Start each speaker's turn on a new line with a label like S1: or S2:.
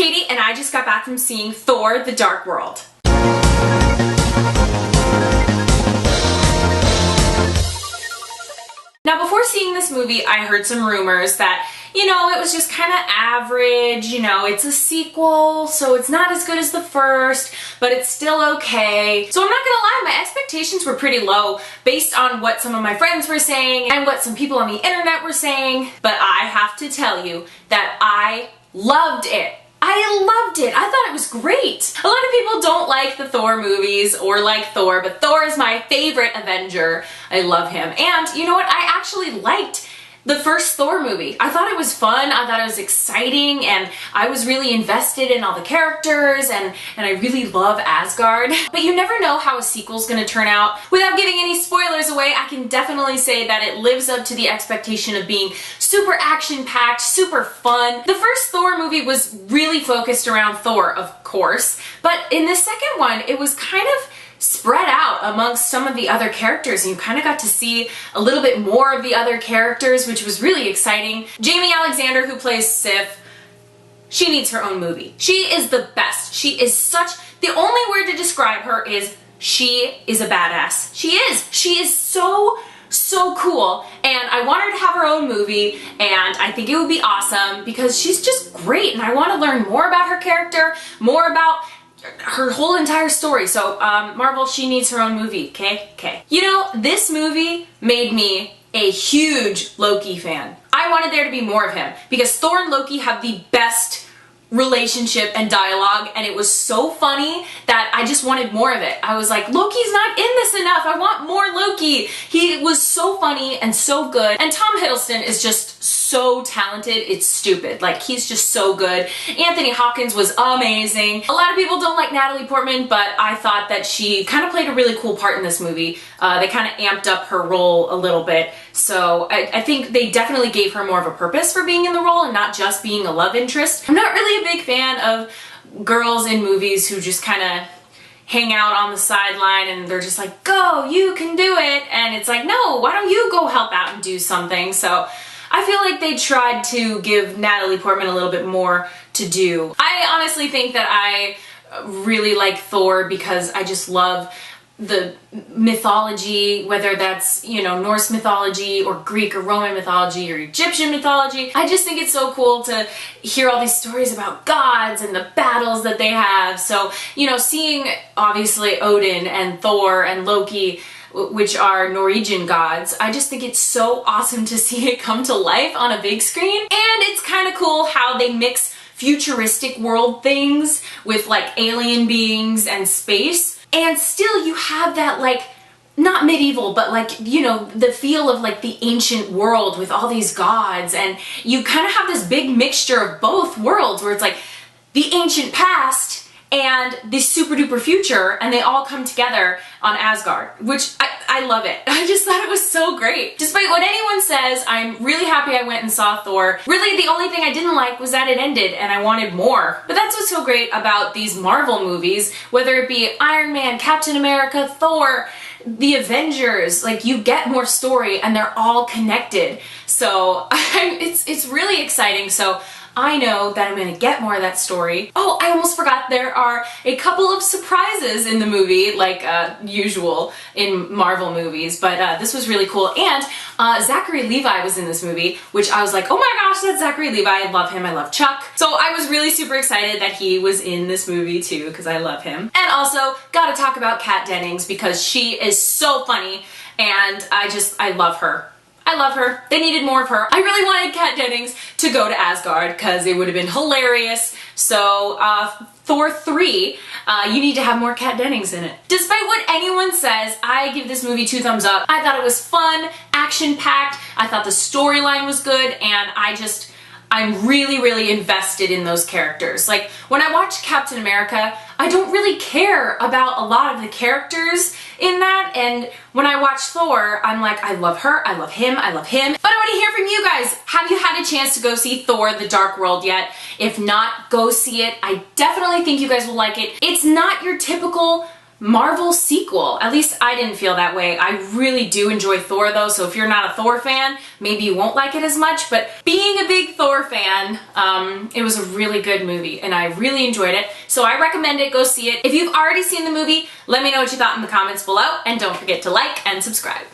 S1: Katie, and I just got back from seeing Thor: The Dark World. Now, before seeing this movie, I heard some rumors that, you know, it was just kind of average, you know, it's a sequel, so it's not as good as the first, but it's still okay. So I'm not gonna lie, my expectations were pretty low based on what some of my friends were saying and what some people on the internet were saying, but I have to tell you that I loved it. I loved it. I thought it was great. A lot of people don't like the Thor movies or like Thor, but Thor is my favorite Avenger. I love him. And you know what? I actually liked the first Thor movie. I thought it was fun, I thought it was exciting, and I was really invested in all the characters, and I really love Asgard. But you never know how a sequel's gonna turn out. Without giving any spoilers away, I can definitely say that it lives up to the expectation of being super action-packed, super fun. The first Thor movie was really focused around Thor, of course, but in the second one, it was kind of spread out amongst some of the other characters, and you kind of got to see a little bit more of the other characters, which was really exciting. Jamie Alexander, who plays Sif, she needs her own movie. She is the best. She is such, the only word to describe her is she is a badass. She is so cool, and I want her to have her own movie, and I think it would be awesome because she's just great, and I want to learn more about her character, more about her whole entire story. So Marvel, she needs her own movie, okay? You know, this movie made me a huge Loki fan. I wanted there to be more of him because Thor and Loki have the best relationship and dialogue, and it was so funny that I just wanted more of it. I was like, Loki's not in this enough, I want more Loki. He was so funny and so good, and Tom Hiddleston is just so talented, it's stupid. Like, he's just so good. Anthony Hopkins was amazing. A lot of people don't like Natalie Portman, but I thought that she kind of played a really cool part in this movie. They kind of amped up her role a little bit, so I think they definitely gave her more of a purpose for being in the role and not just being a love interest. I'm not really a big fan of girls in movies who just kind of hang out on the sideline and they're just like, go, you can do it, and it's like, no, why don't you go help out and do something? So I feel like they tried to give Natalie Portman a little bit more to do. I honestly think that I really like Thor because I just love the mythology, whether that's, you know, Norse mythology or Greek or Roman mythology or Egyptian mythology. I just think it's so cool to hear all these stories about gods and the battles that they have. So, you know, seeing obviously Odin and Thor and Loki, which are Norwegian gods, I just think it's so awesome to see it come to life on a big screen. And it's kind of cool how they mix futuristic world things with like alien beings and space, and still you have that, like, not medieval, but like, you know, the feel of like the ancient world with all these gods, and you kind of have this big mixture of both worlds where it's like the ancient past and the super duper future, and they all come together on Asgard, which I love it. I just thought it was so great. Despite what anyone says, I'm really happy I went and saw Thor. Really, the only thing I didn't like was that it ended and I wanted more. But that's what's so great about these Marvel movies, whether it be Iron Man, Captain America, Thor, the Avengers, like, you get more story and they're all connected. So it's really exciting. So I know that I'm gonna get more of that story. Oh, I almost forgot, there are a couple of surprises in the movie, like usual in Marvel movies, but this was really cool. And Zachary Levi was in this movie, which I was like, oh my gosh, that's Zachary Levi, I love him, I love Chuck. So I was really super excited that he was in this movie too, because I love him. And also, gotta talk about Kat Dennings, because she is so funny, and I love her. I love her. They needed more of her. I really wanted Kat Dennings to go to Asgard because it would have been hilarious. So Thor 3, you need to have more Kat Dennings in it. Despite what anyone says, I give this movie 2 thumbs up. I thought it was fun, action-packed, I thought the storyline was good, and I'm really invested in those characters. Like, when I watch Captain America, I don't really care about a lot of the characters in that, and when I watch Thor, I'm like, I love her, I love him, I love him. But I want to hear from you guys. Have you had a chance to go see Thor: The Dark World yet? If not, go see it. I definitely think you guys will like it. It's not your typical Marvel sequel. At least I didn't feel that way. I really do enjoy Thor though, so if you're not a Thor fan, maybe you won't like it as much, but being a big Thor fan, it was a really good movie and I really enjoyed it. So I recommend it, go see it. If you've already seen the movie, let me know what you thought in the comments below and don't forget to like and subscribe.